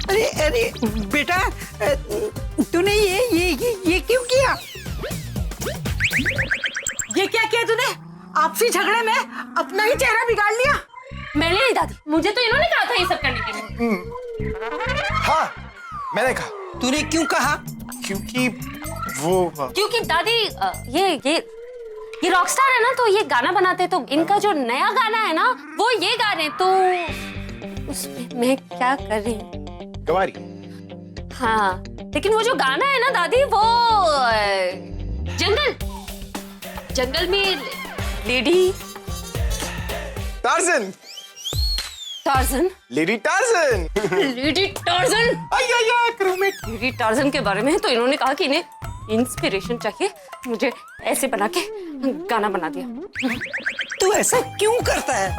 अरे अरे बेटा, तूने ये क्यों किया? ये क्या किया तूने? आपसी झगड़े में अपना ही चेहरा बिगाड़ लिया। मैंने नहीं दादी, मुझे तो इन्होंने कहा था ये सब करने के लिए। हाँ, मैंने कहा। तूने क्यों कहा? क्योंकि वो क्योंकि दादी ये रॉकस्टार है ना, तो ये गाना बनाते, तो इनका जो नया गाना है ना वो ये गा रहे, तो उसमें मैं क्या कर रही हूँ? गवारी। हाँ, लेकिन वो जो गाना है ना दादी, वो जंगल में lady Tarzan. Lady Tarzan lady Tarzan के बारे में है, तो इन्होंने कहा कि इन्हें इंस्पिरेशन चाहिए, मुझे ऐसे बना के गाना बना दिया। तू ऐसा क्यों करता है?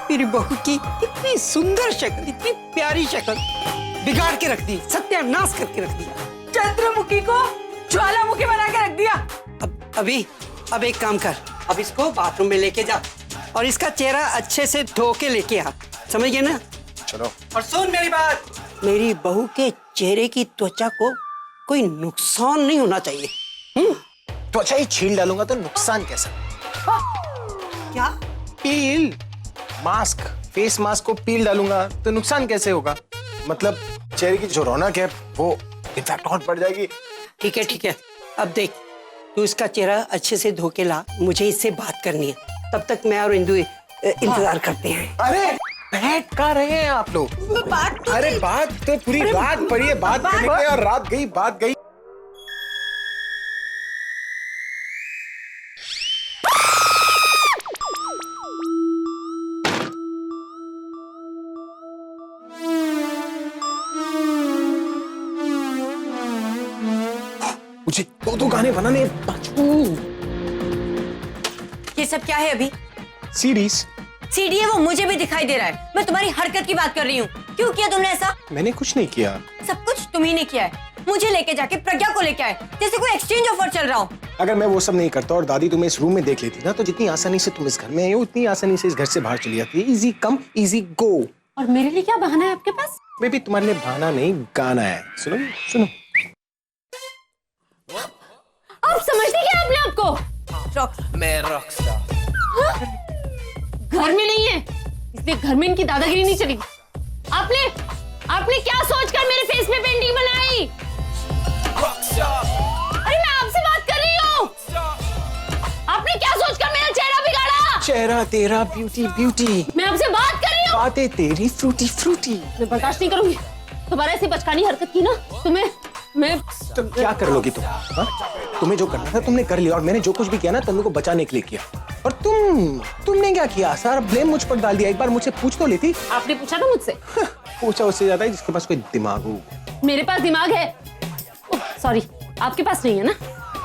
मेरी बहू की इतनी सुंदर शक्ल, इतनी प्यारी शक्ल बिगाड़ के रख दी, सत्यानाश करके रख दिया। चंद्रमुखी को ज्वालामुखी बना के रख दिया। अब एक काम कर, अब इसको बाथरूम में लेके जा और इसका चेहरा अच्छे से धो के लेके आ, समझ गए ना? चलो। और सुन मेरी बात, मेरी बहू के चेहरे की त्वचा को कोई नुकसान नहीं होना चाहिए। त्वचा ही छील डालूंगा तो नुकसान कैसा? क्या? पील मास्क, फेस मास्क को पील डालूंगा तो नुकसान कैसे होगा? मतलब चेहरे की जो रौनक है वो इफेक्ट और बढ़ जाएगी। ठीक है, अब देख, तू इसका चेहरा अच्छे से धो के ला, मुझे इससे बात करनी है। तब तक मैं और इंदु इंतजार करते हैं। अरे बैठ कहाँ रहे हैं आप लोग? अरे बात तो पूरी रात पड़ी है, बात करने के, और रात गई बात गई। मुझे दो गाने बनाने हैं, ये सब क्या है अभी? सीरीज। सीडी है वो, मुझे भी दिखाई दे रहा है। मैं तुम्हारी हरकत की बात कर रही हूँ। क्यों किया तुमने ऐसा? मैंने कुछ नहीं किया। सब कुछ तुम ही ने किया है। मुझे लेके जाके प्रज्ञा को लेके आए, जैसे कोई एक्सचेंज ऑफर चल रहा हो। अगर मैं वो सब नहीं करता और दादी तुम्हें इस रूम में देख लेती ना, तो जितनी आसानी से तुम इस घर में आई हो, उतनी आसानी से इस घर से बाहर चली जाती है। Easy come easy go. और मेरे लिए क्या बहाना है आपके पास? बेबी तुम्हारे लिए बहाना नहीं, गाना है। सुनो। आप समझते क्या अपने आप को? मैं रॉकस्टार। घर में नहीं है, इसलिए घर में इनकी दादागिरी नहीं चलेगी। आपने क्या सोचकर मेरे फेस पे पेंटिंग बनाई? अरे मैं आपसे बात कर रही हूँ। आपने क्या सोचकर मेरा चेहरा बिगाड़ा? चेहरा तेरा ब्यूटी। मैं आपसे बात कर रही हूँ। बातें तेरी फ्रूटी। मैं बर्दाश्त नहीं करूंगी। दोबारा ऐसी बचकानी हरकत की ना, तुम क्या कर लोगी तुम? हाँ? तुम्हें जो करना था तुमने कर लिया, और मैंने जो कुछ भी किया ना तुम को बचाने के लिए किया। और तुमने क्या किया? सारा ब्लेम मुझ पर डाल दिया। एक बार मुझसे पूछ तो लेती। आपने पूछा था मुझसे? पूछा उससे ज्यादा है जिसके पास कोई दिमाग हो। मेरे पास दिमाग है। सॉरी, आपके पास नहीं है ना?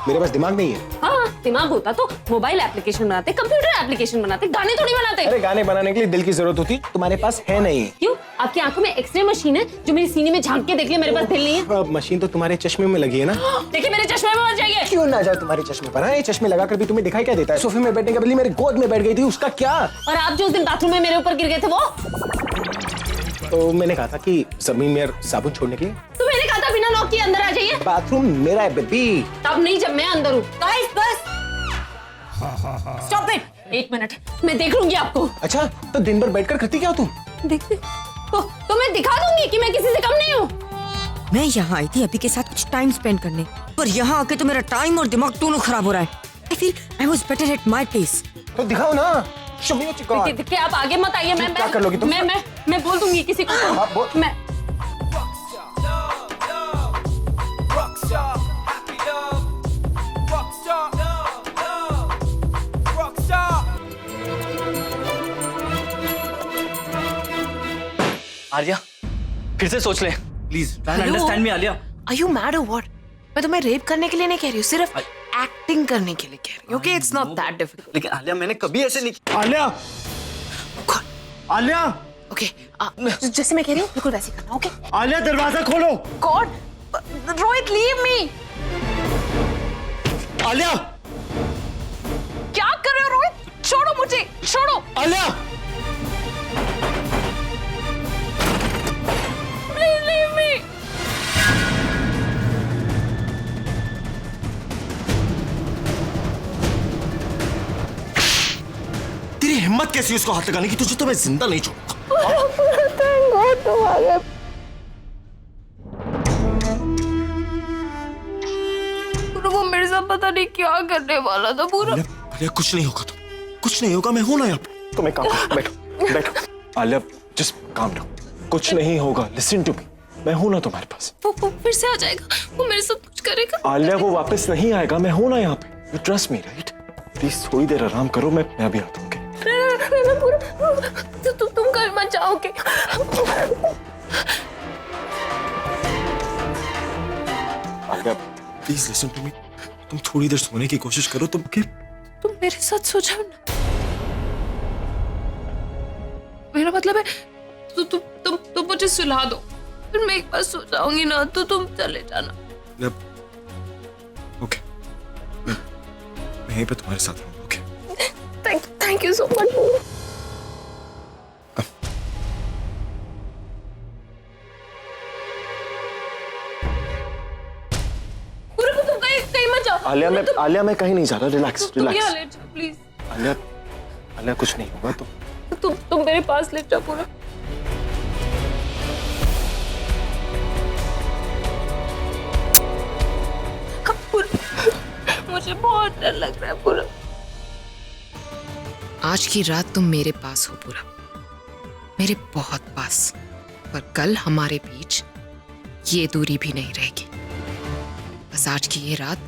मेरे पास दिमाग नहीं है। हाँ, दिमाग होता तो मोबाइल एप्लीकेशन बनाते, कंप्यूटर एप्लीकेशन बनाते, गाने थोड़ी बनाते। अरे गाने बनाने के लिए दिल की जरूरत होती, तुम्हारे पास है नहीं। क्यों? आपकी आंखों में एक्सरे मशीन है जो मेरी सीने में झांक के देख ले, मेरे पास दिल नहीं है। मशीन तो तुम्हारे चश्मे में लगी है ना? देखिए मेरे चश्मे में मत जाइए। क्यों ना जाए तुम्हारे चश्मे पर? ये चश्मे लगाकर भी तुम्हें दिखाई क्या देता है? सोफे में बैठने के बदले मेरे गोद में बैठ गई थी, उसका क्या? और आप जो उस दिन बाथरूम में मेरे ऊपर गिर गए थे वो? तो मैंने कहा था कि जमीन में साबुन छोड़ने के लिए। तो मैंने कहा था बिना लॉक के अंदर आ जाइए। बाथरूम मेरा है बेबी। तब नहीं जब मैं अंदर हूँ। Guys bus stop it. एक मिनट, मैं देख लूंगी आपको। अच्छा, तो दिन भर बैठकर करती क्या हो तुम? देखते तो मैं दिखा दूंगी कि मैं किसी से कम नहीं हूँ। मैं यहाँ आई थी अभी के साथ कुछ टाइम स्पेंड करने, पर यहाँ आके तो मेरा टाइम और दिमाग दोनों खराब हो रहा है। I feel I was better at my place. तो दिखाओ ना। देखिए आप आगे मत आइए। मैं क्या कर लोगी तुम? मैं बोल दूंगी किसी को। आप बोल। मैं आलिया, फिर से सोच ले please. Understand me Alia. Are you mad or what? मैं तुम्हें रेप करने के लिए नहीं कह रही हूँ, सिर्फ एक्टिंग करने के लिए कह रही हूँ। Okay, it's not that difficult. लेकिन आलिया मैंने कभी ऐसे नहीं। आलिया, God. आलिया, Okay, जैसे मैं कह रही हूँ बिल्कुल वैसे करना। Okay? आलिया दरवाजा खोलो। God, Rohit, leave me. Alia, क्या कर रहे हो रोहित? छोड़ो मुझे, छोड़ो। Alia, Please leave me. हिम्मत कैसी उसको हाथ लगाने की? तुझे तो मैं जिंदा नहीं छोड़ूंगा। वो मेरे साथ पता नहीं क्या करने वाला था पूरा। आलिया कुछ नहीं होगा, कुछ नहीं होगा, मैं हूं ना यहाँ पे। तुम एक काम करो, बैठो बैठो। आलिया जस्ट काम डाउन, कुछ नहीं होगा। लिसन टू मी, मैं हूं ना तुम्हारे पास। वो फिर से आ जाएगा, वो मेरे साथ कुछ करेगा। आलिया वो वापस नहीं आएगा, मैं हूं ना यहाँ पे। You trust me right? Please थोड़ी देर आराम करो, मैं अभी आता हूँ। तुम कल मत जाओगे। Alia please listen to me, तुम थोड़ी देर सोने की कोशिश करो। तुम मेरे साथ सो जाओ ना। मेरा मतलब है तुम मुझे सुला दो, फिर मैं एक बार सो जाऊंगी ना तो तुम चले जाना। ओके, मैं यहीं पे तुम्हारे साथ रहूंगा। Okay, thank you so much. Alia मैं कहीं नहीं जा रहा। Relax relax. प्लीज आलिया कुछ नहीं होगा। तुम मेरे पास लेट जाओ पूरा। मुझे बहुत डर लग रहा है पूरा। आज की रात तुम मेरे पास हो पूरा, मेरे बहुत पास। पर कल हमारे बीच ये दूरी भी नहीं रहेगी। बस आज की ये रात,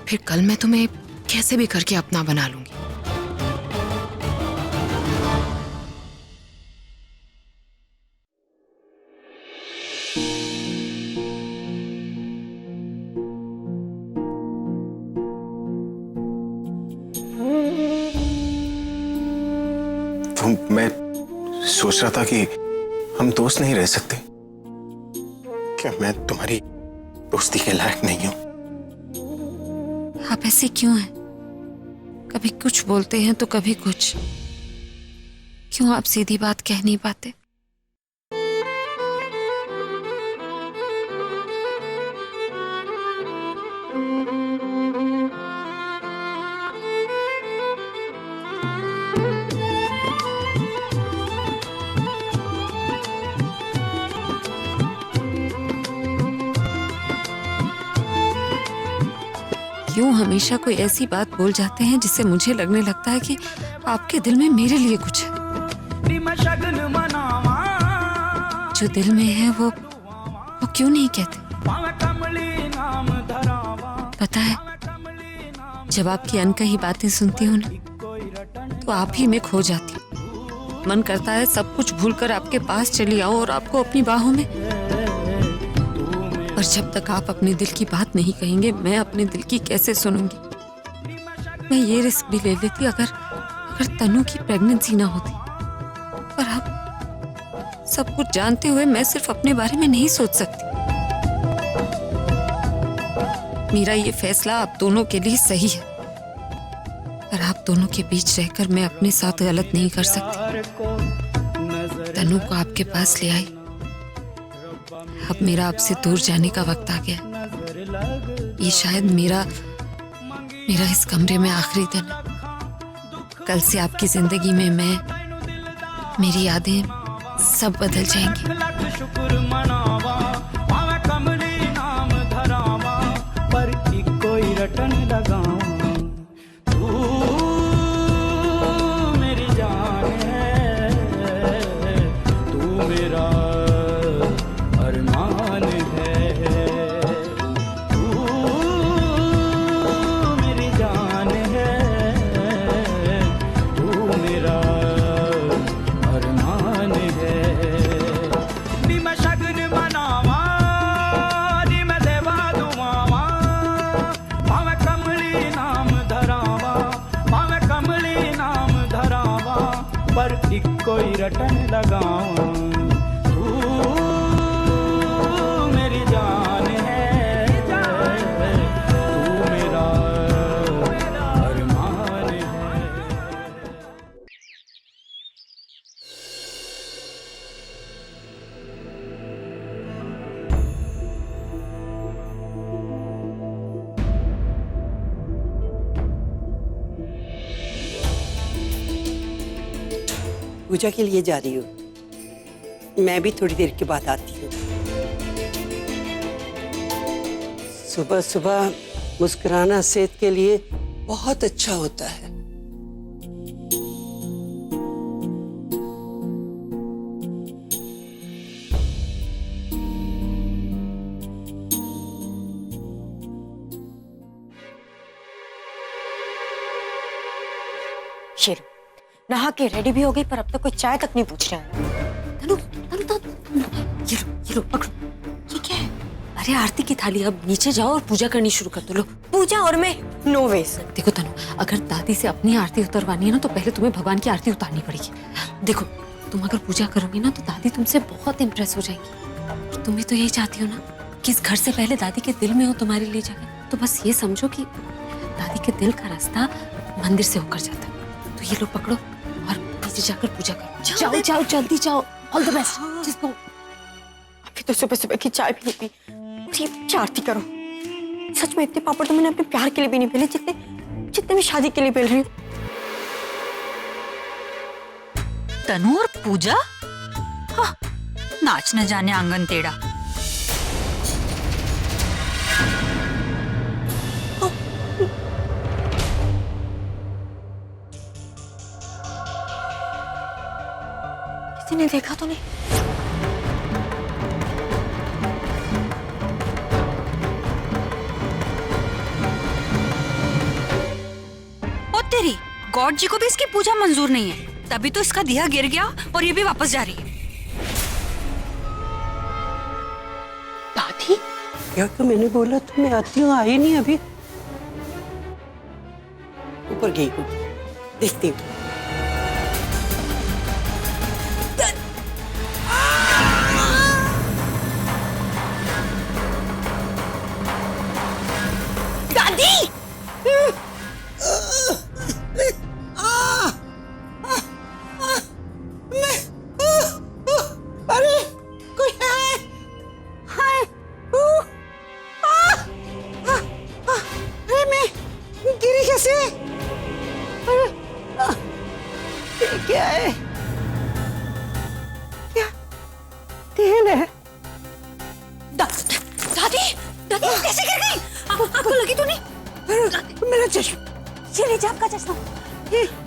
फिर कल मैं तुम्हें कैसे भी करके अपना बना लूंगी। तो मैं सोच रहा था कि हम दोस्त नहीं रह सकते। क्या मैं तुम्हारी दोस्ती के लायक नहीं हूं? आप ऐसे क्यों हैं? कभी कुछ बोलते हैं तो कभी कुछ। क्यों आप सीधी बात कह नहीं पाते? क्यों हमेशा कोई ऐसी बात बोल जाते हैं जिससे मुझे लगने लगता है कि आपके दिल में मेरे लिए कुछ है। जो दिल में है वो क्यों नहीं कहते? पता है, जब आपकी अनकही बातें सुनती हूँ ना तो आप ही में खो जाती हूँ। मन करता है सब कुछ भूलकर आपके पास चली आऊं और आपको अपनी बाहों में। पर जब तक आप अपने दिल की बात नहीं कहेंगे, मैं अपने दिल की कैसे सुनूंगी? मैं ये रिस्क भी ले लेती अगर तनु की प्रेगनेंसी ना होती। पर अब सब कुछ जानते हुए मैं सिर्फ अपने बारे में नहीं सोच सकती। मेरा ये फैसला आप दोनों के लिए सही है, पर आप दोनों के बीच रहकर मैं अपने साथ गलत नहीं कर सकती। तनु को आपके पास ले आई। अब मेरा आपसे दूर जाने का वक्त आ गया। ये शायद मेरा इस कमरे में आखिरी दिन है। कल से आपकी जिंदगी में मेरी यादें सब बदल जाएंगी। मेरी जान है, तू मेरा अरमान है, तू मेरी जान है, तू मेरा अरमान है। नी मैं शगन मनावा, नी मैं देवा दुआवा, भावे कमली नाम धरावा, भावे कमली नाम धरावा, पर एक कोई रटन लगावा। पूजा के लिए जा रही हूँ। मैं भी थोड़ी देर के बाद आती हूँ। सुबह सुबह मुस्कुराना सेहत के लिए बहुत अच्छा होता है। ये लो, नहा के रेडी भी हो गई पर अब तक कोई चाय तक नहीं पूछ रहा है। तनु तनु तनु ये लो पकड़ो। ये क्या है? अरे आरती की थाली, अब नीचे जाओ और पूजा करनी शुरू कर दो। लो पूजा और मैं नो वेज। देखो तनु, अगर दादी से अपनी आरती उतरवानी है ना तो पहले तुम्हें भगवान की आरती उतारनी पड़ेगी। देखो तुम अगर पूजा करोगी ना तो दादी तुमसे बहुत इम्प्रेस हो जाएंगी। और तुम भी तो यही चाहती हो ना कि इस घर से पहले दादी के दिल में हो तुम्हारे लिए जगह। तो बस ये समझो कि दादी के दिल का रास्ता मंदिर से होकर जाता है। तो ये लो पकड़ो और नीचे जाकर पूजा करो। जाओ जाओ जल्दी जाओ। All the best. जिसको अभी तो सुबह सुबह की चाय भी नहीं पी, और आरती करो। सच में इतने पापड़ तो मैंने अपने प्यार के लिए भी नहीं पेले जितने जितने मैं शादी के लिए पेल रही हूँ। तनु और पूजा, हाँ, नाच न जाने आंगन टेढ़ा। किसी ने देखा तो नहीं? ओ तेरी, गॉड जी को भी इसकी पूजा मंजूर नहीं है, तभी तो इसका दिया गिर गया और ये भी वापस जा रही है। दादी, क्या तो मैंने बोला तो मैं आती हूँ, आई नहीं अभी। ऊपर गई होगी, देखती हूँ। दादी! अरे कोई है? हाय! अरे मैं गिरी कैसे? अरे ये क्या है? क्या तेल है? दादी, दादी आप कैसे गिर गई? आपको लगी तो नहीं? मेरा चश्मा, ये लीजिए आपका चश्मा।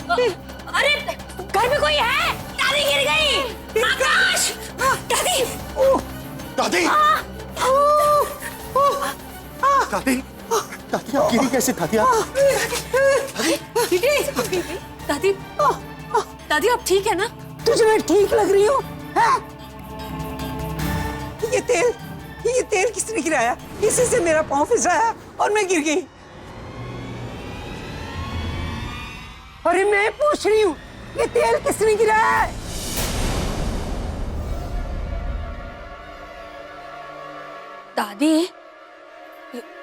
अरे घर में कोई है? दादी गिर गई। आकाश! दादी! दादी दादी दादी आप गिरी कैसे? दादी आप दादी दादी आप ठीक है ना? तुझे मैं ठीक लग रही हूँ? ये तेल किसने गिराया? इसी से मेरा पाँव फिसलाया और मैं गिर गई। अरे मैं पूछ रही हूँ, ये तेल किसने गिराया है? दादी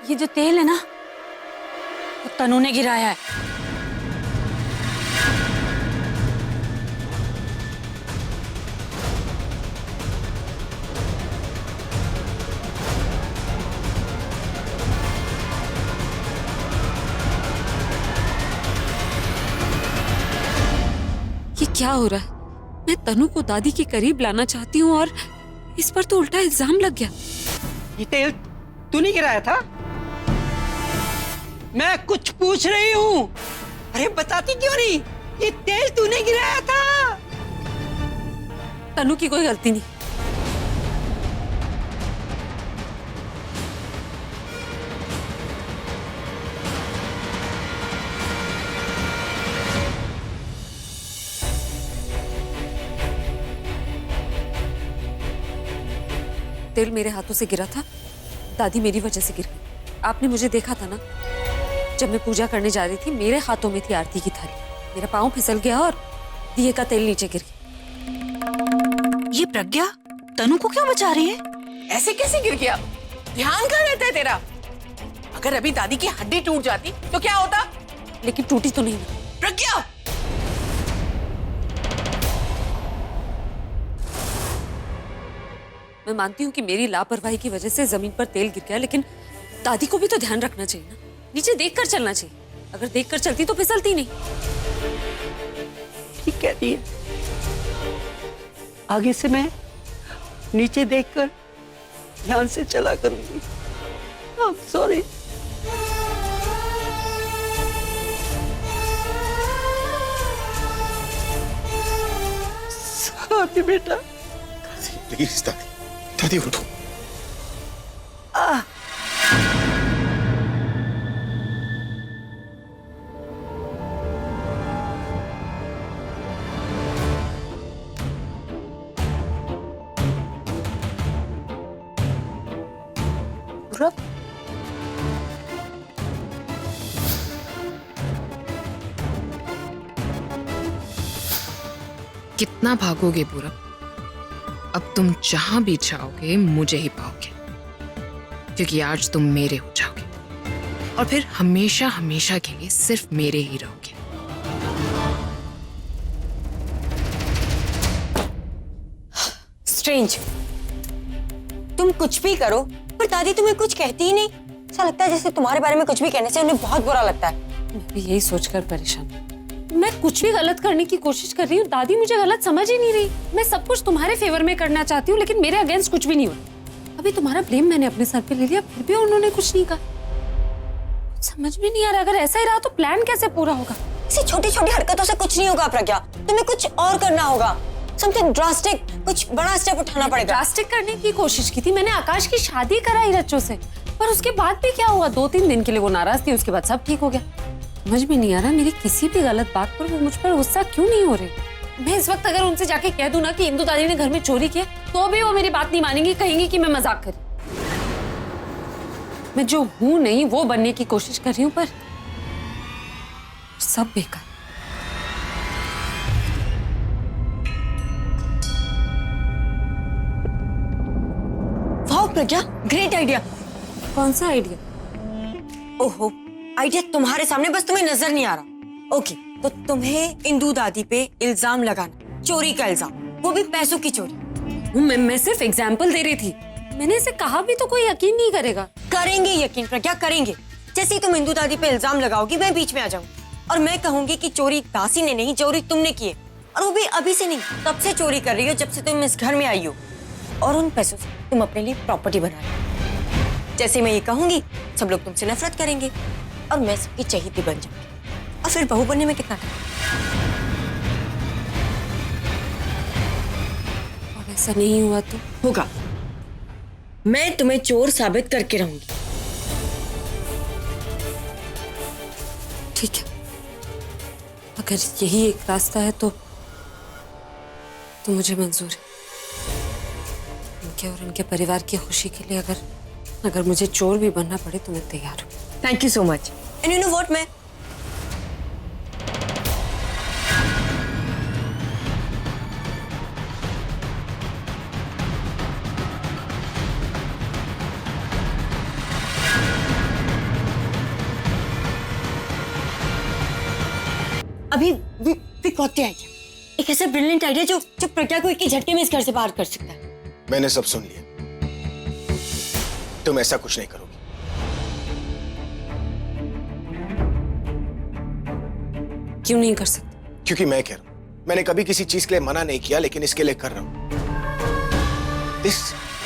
ये जो तेल है ना वो तनु ने गिराया है। ये क्या हो रहा है? मैं तनु को दादी के करीब लाना चाहती हूँ और इस पर तो उल्टा इल्जाम लग गया। ये तेल तूने गिराया था? मैं कुछ पूछ रही हूँ। अरे बताती क्यों नहीं? ये तेल तूने गिराया था। तनु की कोई गलती नहीं। तेल मेरे हाथों से गिरा था, दादी मेरी वजह से गिर गई। आपने मुझे देखा था ना, जब मैं पूजा करने जा रही थी मेरे हाथों में थी आरती की थाली। मेरा पाँव फिसल गया और दिए का तेल नीचे गिर गया। ये प्रज्ञा तनु को क्यों बचा रही है? ऐसे कैसे गिर गया? ध्यान कहाँ रहता है तेरा? अगर अभी दादी की हड्डी टूट जाती तो क्या होता? लेकिन टूटी तो नहीं। प्रज्ञा! मैं मानती हूँ कि मेरी लापरवाही की वजह से जमीन पर तेल गिर गया, लेकिन दादी को भी तो ध्यान रखना चाहिए ना। नीचे देखकर चलना चाहिए। अगर देखकर चलती तो फिसलती नहीं। ठीक कह रही है। आगे से मैं नीचे देखकर ध्यान से चला करूंगी। सॉरी। सॉरी बेटा। प्लीज दादी, दादी उठो। कितना भागोगे पूरब? अब तुम जहां भी जाओगे मुझे ही पाओगे, क्योंकि आज तुम मेरे हो जाओगे और फिर हमेशा हमेशा के लिए सिर्फ मेरे ही रहोगे। स्ट्रेंज, तुम कुछ भी करो पर दादी तुम्हें कुछ कहती ही नहीं। ऐसा लगता है जैसे तुम्हारे बारे में कुछ भी कहने से उन्हें बहुत बुरा लगता है। मैं भी यही सोचकर परेशान हूँ। मैं कुछ भी गलत करने की कोशिश कर रही हूँ, दादी मुझे गलत समझ ही नहीं रही। मैं सब कुछ तुम्हारे फेवर में करना चाहती हूँ, लेकिन मेरे अगेंस्ट कुछ भी नहीं हो रहा। अभी तुम्हारा ब्लेम मैंने अपने सर पे ले लिया, फिर भी उन्होंने कुछ नहीं कहा। समझ में नहीं आ रहा, अगर ऐसा ही रहा तो प्लान कैसे पूरा होगा? ऐसी छोटी छोटी हरकतों से कुछ नहीं होगा प्रज्ञा, तुम्हें कुछ और करना होगा। समथिंग ड्रास्टिक, कुछ बड़ा स्टेप उठाना पड़ेगा। ड्रास्टिक करने की कोशिश की थी मैंने। आकाश की शादी कराई रच्चों से, पर उसके बाद भी क्या हुआ? 2-3 दिन के लिए वो नाराज थी, उसके बाद सब ठीक हो गया। समझ में नहीं आ रहा मेरी किसी भी गलत बात पर वो मुझ पर गुस्सा क्यों नहीं हो रही। मैं इस वक्त अगर उनसे जाके कह दूं ना कि इंदु दादी ने घर में चोरी की, तो भी वो मेरी बात नहीं मानेंगी, कहेंगी कि मैं मजाक कर रही। मैं जो हूं नहीं वो बनने की कोशिश कर रही हूं, पर सब बेकार। वाह प्रज्ञा, ग्रेट आइडिया। कौन सा आइडिया? ओहो, आइडिया तुम्हारे सामने, बस तुम्हें नजर नहीं आ रहा। ओके, तो तुम्हें इंदु दादी पे इल्जाम लगाना, चोरी का इल्जाम, वो भी पैसों की चोरी। मैं सिर्फ एग्जाम्पल दे रही थी। मैंने इसे कहा भी तो कोई यकीन नहीं करेगा। करेंगे यकीन प्रज्ञा, करेंगे। जैसे ही तुम इंदु दादी पे इल्जाम लगाओगी, मैं बीच में आ जाऊंगी और मैं कहूंगी कि चोरी दासी ने नहीं, चोरी तुमने की है। और वो भी अभी से नहीं, तब से चोरी कर रही हो जब से तुम इस घर में आई हो। और उन पैसों से तुम अपने लिए प्रॉपर्टी बना रही हो। जैसे मैं ये कहूंगी, सब लोग तुमसे नफरत करेंगे और मैं सबकी चहेती बन जाऊंगी। और फिर बहू बनने में कितना टाइम? और ऐसा नहीं हुआ तो होगा। मैं तुम्हें चोर साबित करके रहूंगी। ठीक है, अगर यही एक रास्ता है तो मुझे मंजूर है। इनके और इनके परिवार की खुशी के लिए अगर मुझे चोर भी बनना पड़े तो मैं तैयार हूँ। Thank you so much. And you know what, मैं अभी विकौते आइडिया, एक ऐसा ब्रिलियंट आइडिया जो प्रज्ञा को एक ही झटके में इस घर से बाहर कर सकता है। मैंने सब सुन लिया, तुम ऐसा कुछ नहीं करोगी। क्यों नहीं कर सकते? क्योंकि मैं कह रहा हूं, मैंने कभी किसी चीज के लिए मना नहीं किया, लेकिन इसके लिए कर रहा हूं। दिस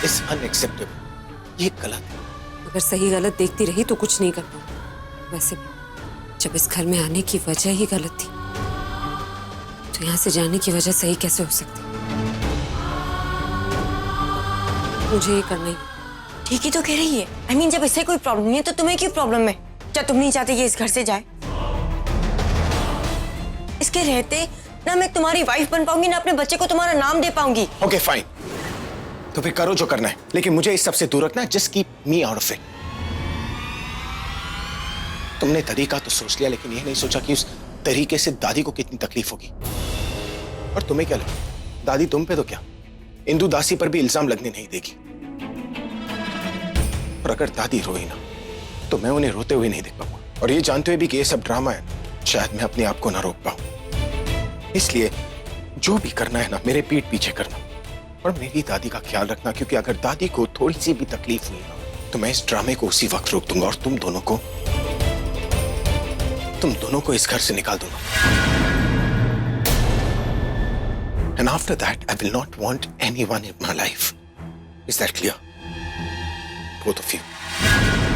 इज अनएक्सेप्टेबल, ये गलत है। अगर सही गलत देखती रही तो कुछ नहीं कर पाऊंगी। वैसे भी जब इस घर में आने की वजह ही गलत थी, तो यहाँ से जाने की वजह सही कैसे हो सकती? मुझे ये करना ही। ठीक ही तो कह रही है। I mean, जब इससे कोई प्रॉब्लम नहीं है तो तुम्हें क्यों प्रॉब्लम है? क्या तुम नहीं चाहते ये इस घर से जाए? इसके रहते ना मैं तुम्हारी वाइफ बन पाऊंगी, ना अपने बच्चे को तुम्हारा नाम दे पाऊंगी। ओके फाइन, तो फिर करो जो करना है, लेकिन मुझे इस सबसे दूर रखना। Just keep me out of it. तुमने तरीका तो सोच लिया, लेकिन ये नहीं सोचा कि उस तरीके से दादी को कितनी तकलीफ होगी। और तुम्हें क्या लगा, दादी तुम पे तो क्या, इंदु दासी पर भी इल्जाम लगने नहीं देगी। और अगर दादी रोई ना, तो मैं उन्हें रोते हुए नहीं देख पाऊंगा। और ये जानते हुए भी कि ये सब ड्रामा है, शायद मैं अपने आप को ना रोक पाऊं। इसलिए जो भी करना है ना, मेरे पीठ पीछे करना और मेरी दादी का ख्याल रखना, क्योंकि अगर दादी को थोड़ी सी भी तकलीफ हुई ना, तो मैं इस ड्रामे को उसी वक्त रोक दूंगा और तुम दोनों को इस घर से निकाल दूंगा। And after that, I will not want anyone in my life. Is that clear? Both of you.